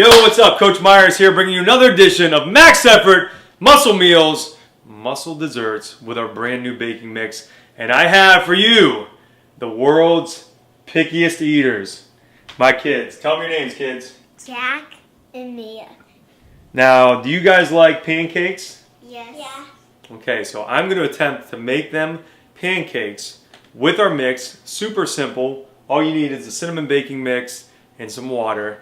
Yo, what's up? Coach Myers here, bringing you another edition of Max Effort Muscle Meals, Muscle Desserts with our brand new baking mix. And I have for you the world's pickiest eaters, my kids. Tell me your names, kids. Jack and Mia. Now, do you guys like pancakes? Yes. Yeah. Okay, so I'm going to attempt to make them pancakes with our mix. Super simple. All you need is a cinnamon baking mix and some water.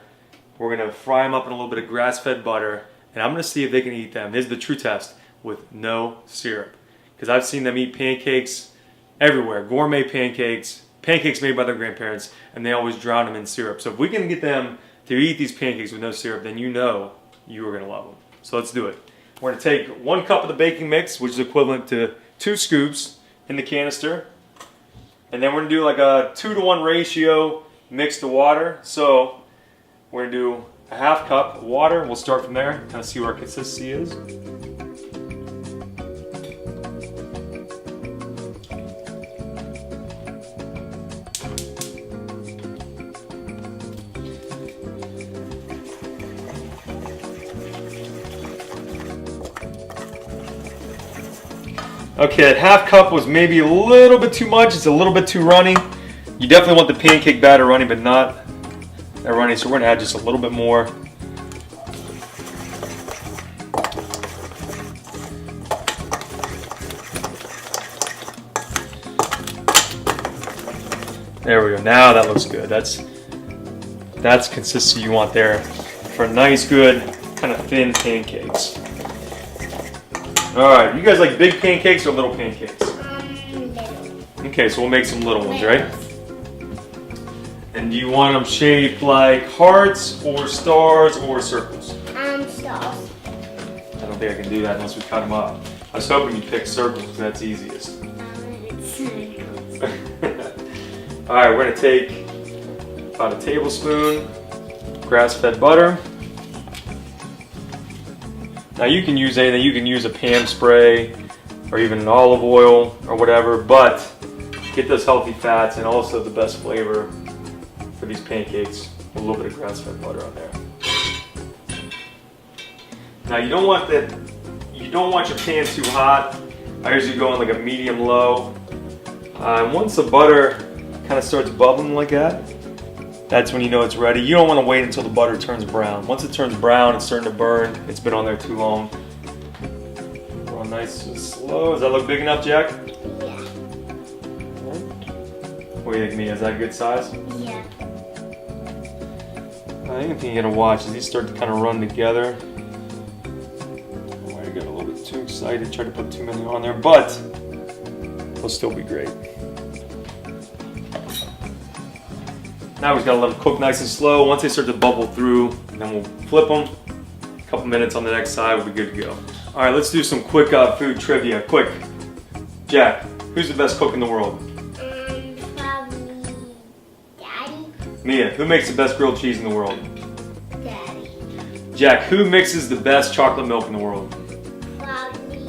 We're going to fry them up in a little bit of grass-fed butter, and I'm going to see if they can eat them. Here's the true test, with no syrup. Because I've seen them eat pancakes everywhere, gourmet pancakes, pancakes made by their grandparents, and they always drown them in syrup. So if we can get them to eat these pancakes with no syrup, then you know you are going to love them. So let's do it. We're going to take 1 cup of the baking mix, which is equivalent to 2 scoops in the canister. And then we're going to do like a 2-to-1 ratio mix to water. So we're going to do a 1/2 cup of water. We'll start from there, kind of see what our consistency is. Okay, that 1/2 cup was maybe a little bit too much. It's a little bit too runny. You definitely want the pancake batter runny, but not that runny. So we're gonna add just a little bit more. There we go. Now that looks good. That's consistency you want there for nice, good, kind of thin pancakes. All right, you guys like big pancakes or little pancakes? Little. Okay, so we'll make some little ones, right? And do you want them shaped like hearts or stars or circles? Stars. I don't think I can do that unless we cut them up. I was hoping you'd pick circles because that's easiest. Circles. All right, we're gonna take about a tablespoon grass-fed butter. Now you can use anything. You can use a pan spray or even an olive oil or whatever, but get those healthy fats and also the best flavor for these pancakes with a little bit of grass-fed butter on there. Now you don't want your pan too hot. I usually go on like a medium-low. Once the butter kind of starts bubbling like that, that's when you know it's ready. You don't want to wait until the butter turns brown. Once it turns brown, it's starting to burn. It's been on there too long. Roll nice and slow. Does that look big enough, Jack? Yeah. What do you think, Mia? Is that a good size? Yeah. I think you gotta watch as these start to kind of run together. I got a little bit too excited, tried to put too many on there, but they'll still be great. Now we just gotta let them cook nice and slow. Once they start to bubble through, then we'll flip them. A couple minutes on the next side, we'll be good to go. All right, let's do some quick food trivia. Quick. Jack, who's the best cook in the world? Probably Daddy. Mia, who makes the best grilled cheese in the world? Daddy. Jack, who mixes the best chocolate milk in the world? Probably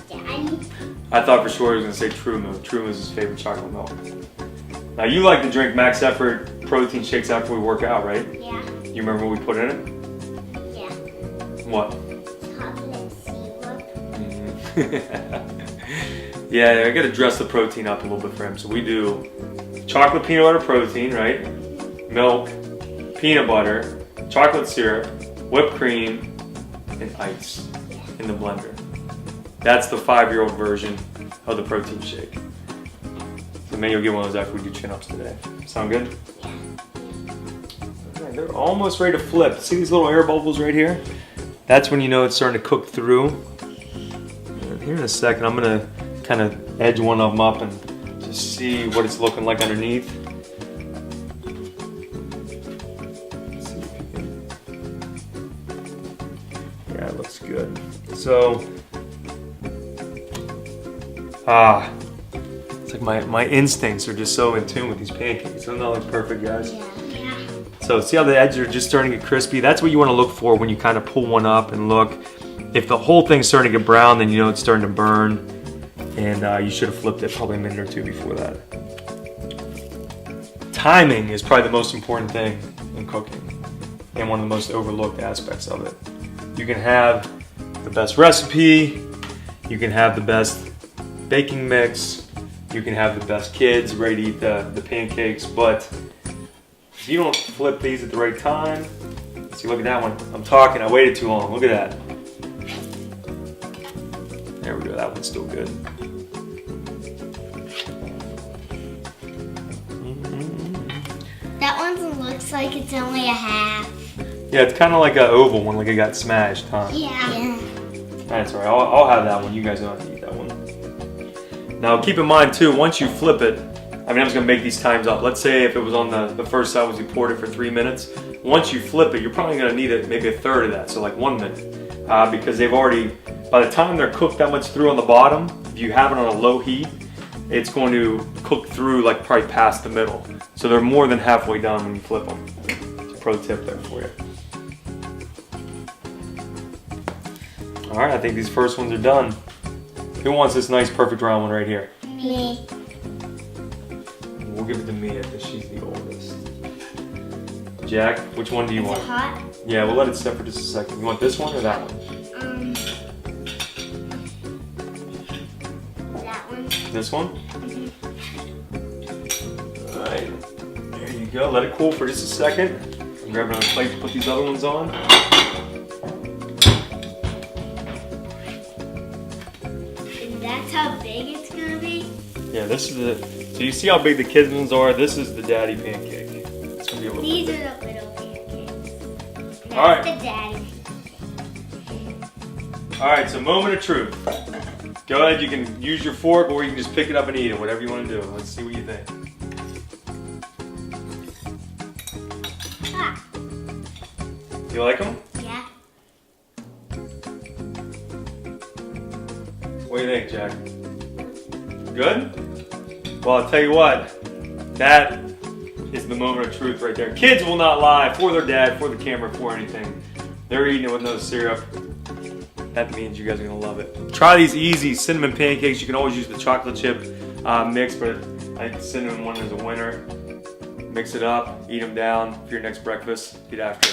Daddy. I thought for sure he was going to say True Milk. True Milk is his favorite chocolate milk. Now you like to drink Max Effort protein shakes after we work out, right? Yeah. You remember what we put in it? Yeah. What? Chocolate syrup. Yeah, I got to dress the protein up a little bit for him. So we do chocolate peanut butter protein, right? Milk, peanut butter, chocolate syrup, whipped cream, and ice in the blender. That's the 5-year-old version of the protein shake. So maybe you'll get one of those after we do chin-ups today. Sound good? Yeah. Okay, they're almost ready to flip. See these little air bubbles right here? That's when you know it's starting to cook through. And here in a second, I'm gonna kind of edge one of them up and just see what it's looking like underneath. See if you can... Yeah, it looks good. So, it's like my instincts are just so in tune with these pancakes. Doesn't that look perfect, guys? Yeah. So see how the edges are just starting to get crispy? That's what you want to look for when you kind of pull one up and look. If the whole thing's starting to get brown, then you know it's starting to burn. And you should have flipped it probably a minute or two before that. timing is probably the most important thing in cooking and one of the most overlooked aspects of it. You can have the best recipe, you can have the best baking mix, you can have the best kids ready to eat the pancakes, but if you don't flip these at the right time, see, look at that one. I'm talking, I waited too long. Look at that. There we go, that one's still good. That one looks like it's only a half. Yeah, it's kind of like an oval one, like it got smashed, huh? Yeah. That's all right, I'll have that one. You guys don't have to eat that one. Now keep in mind too, once you flip it, I mean, I'm just gonna make these times up. Let's say if it was on the first side was you poured it for 3 minutes. Once you flip it, you're probably gonna need it maybe a third of that, so like 1 minute. Because they've already, by the time they're cooked that much through on the bottom, if you have it on a low heat, it's going to cook through like probably past the middle. So they're more than halfway done when you flip them. Pro tip there for you. All right, I think these first ones are done. Who wants this nice perfect round one right here? Me. We'll give it to Mia because she's the oldest. Jack, which one do you Is want? it hot? Yeah, we'll let it set for just a second. You want this one or that one? That one. This one? All right, there you go. Let it cool for just a second. I'm grabbing another plate to put these other ones on. And that's how big it's gonna be? Yeah, this is the. So you see how big the kids ones are? This is the daddy pancake. It's gonna be a little These bit are the little pancakes. That's All right. the daddy. All right, so moment of truth. Go ahead, you can use your fork or you can just pick it up and eat it, whatever you want to do. Let's see what you think. Ah, You like them? yeah. What do you think, Jack? Good? Well, I'll tell you what, that is the moment of truth right there. Kids will not lie for their dad, for the camera, for anything. They're eating it with no syrup. That means you guys are gonna love it. Try these easy cinnamon pancakes. You can always use the chocolate chip mix, but I think the cinnamon one is a winner. Mix it up, eat them down for your next breakfast, eat after.